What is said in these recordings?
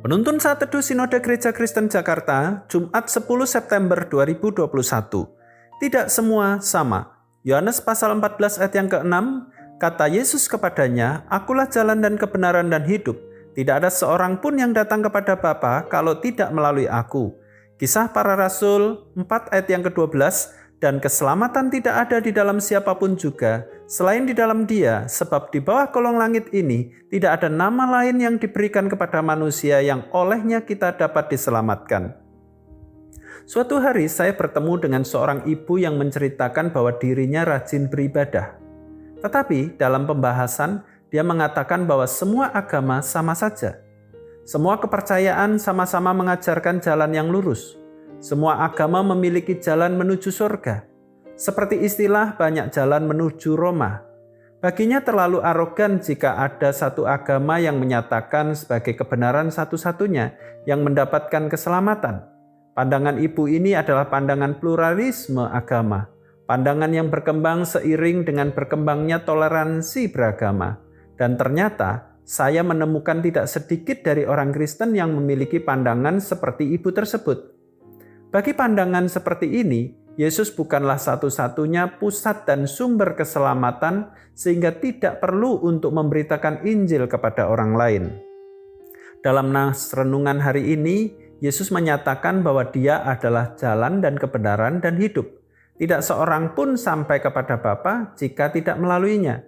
Penuntun Saat Teduh Sinode Gereja Kristen Jakarta, Jumat 10 September 2021. Tidak semua sama. Yohanes pasal 14 ayat yang ke-6, kata Yesus kepadanya, "Akulah jalan dan kebenaran dan hidup. Tidak ada seorang pun yang datang kepada Bapa kalau tidak melalui aku." Kisah Para Rasul 4 ayat yang ke-12, dan keselamatan tidak ada di dalam siapapun juga, selain di dalam Dia, sebab di bawah kolong langit ini tidak ada nama lain yang diberikan kepada manusia yang olehnya kita dapat diselamatkan. Suatu hari saya bertemu dengan seorang ibu yang menceritakan bahwa dirinya rajin beribadah. Tetapi dalam pembahasan, dia mengatakan bahwa semua agama sama saja. Semua kepercayaan sama-sama mengajarkan jalan yang lurus. Semua agama memiliki jalan menuju surga. Seperti istilah banyak jalan menuju Roma. Baginya terlalu arogan jika ada satu agama yang menyatakan sebagai kebenaran satu-satunya yang mendapatkan keselamatan. Pandangan ibu ini adalah pandangan pluralisme agama. Pandangan yang berkembang seiring dengan berkembangnya toleransi beragama. Dan ternyata saya menemukan tidak sedikit dari orang Kristen yang memiliki pandangan seperti ibu tersebut. Bagi pandangan seperti ini, Yesus bukanlah satu-satunya pusat dan sumber keselamatan sehingga tidak perlu untuk memberitakan Injil kepada orang lain. Dalam nas renungan hari ini, Yesus menyatakan bahwa Dia adalah jalan dan kebenaran dan hidup. Tidak seorang pun sampai kepada Bapa jika tidak melaluinya.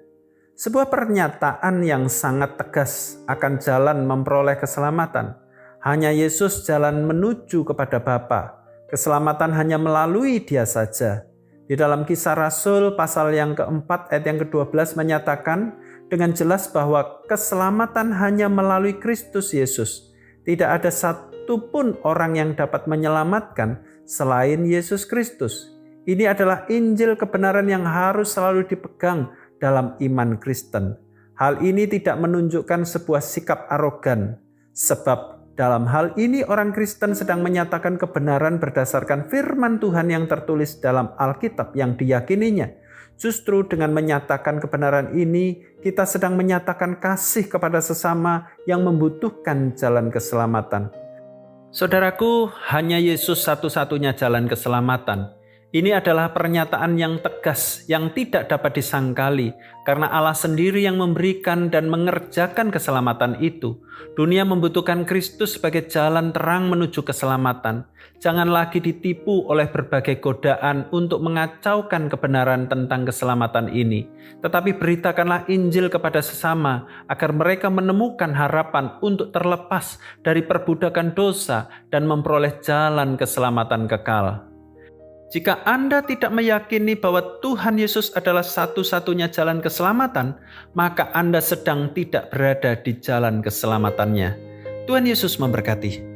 Sebuah pernyataan yang sangat tegas akan jalan memperoleh keselamatan. Hanya Yesus jalan menuju kepada Bapa. Keselamatan hanya melalui Dia saja. Di dalam Kisah Rasul pasal yang keempat ayat yang ke-12 menyatakan dengan jelas bahwa keselamatan hanya melalui Kristus Yesus. Tidak ada satupun orang yang dapat menyelamatkan selain Yesus Kristus. Ini adalah Injil kebenaran yang harus selalu dipegang dalam iman Kristen. Hal ini tidak menunjukkan sebuah sikap arogan, sebab dalam hal ini orang Kristen sedang menyatakan kebenaran berdasarkan firman Tuhan yang tertulis dalam Alkitab yang diyakininya. Justru dengan menyatakan kebenaran ini, kita sedang menyatakan kasih kepada sesama yang membutuhkan jalan keselamatan. Saudaraku, hanya Yesus satu-satunya jalan keselamatan. Ini adalah pernyataan yang tegas, yang tidak dapat disangkali, karena Allah sendiri yang memberikan dan mengerjakan keselamatan itu. Dunia membutuhkan Kristus sebagai jalan terang menuju keselamatan. Jangan lagi ditipu oleh berbagai godaan untuk mengacaukan kebenaran tentang keselamatan ini. Tetapi beritakanlah Injil kepada sesama, agar mereka menemukan harapan untuk terlepas dari perbudakan dosa dan memperoleh jalan keselamatan kekal. Jika Anda tidak meyakini bahwa Tuhan Yesus adalah satu-satunya jalan keselamatan, maka Anda sedang tidak berada di jalan keselamatannya. Tuhan Yesus memberkati.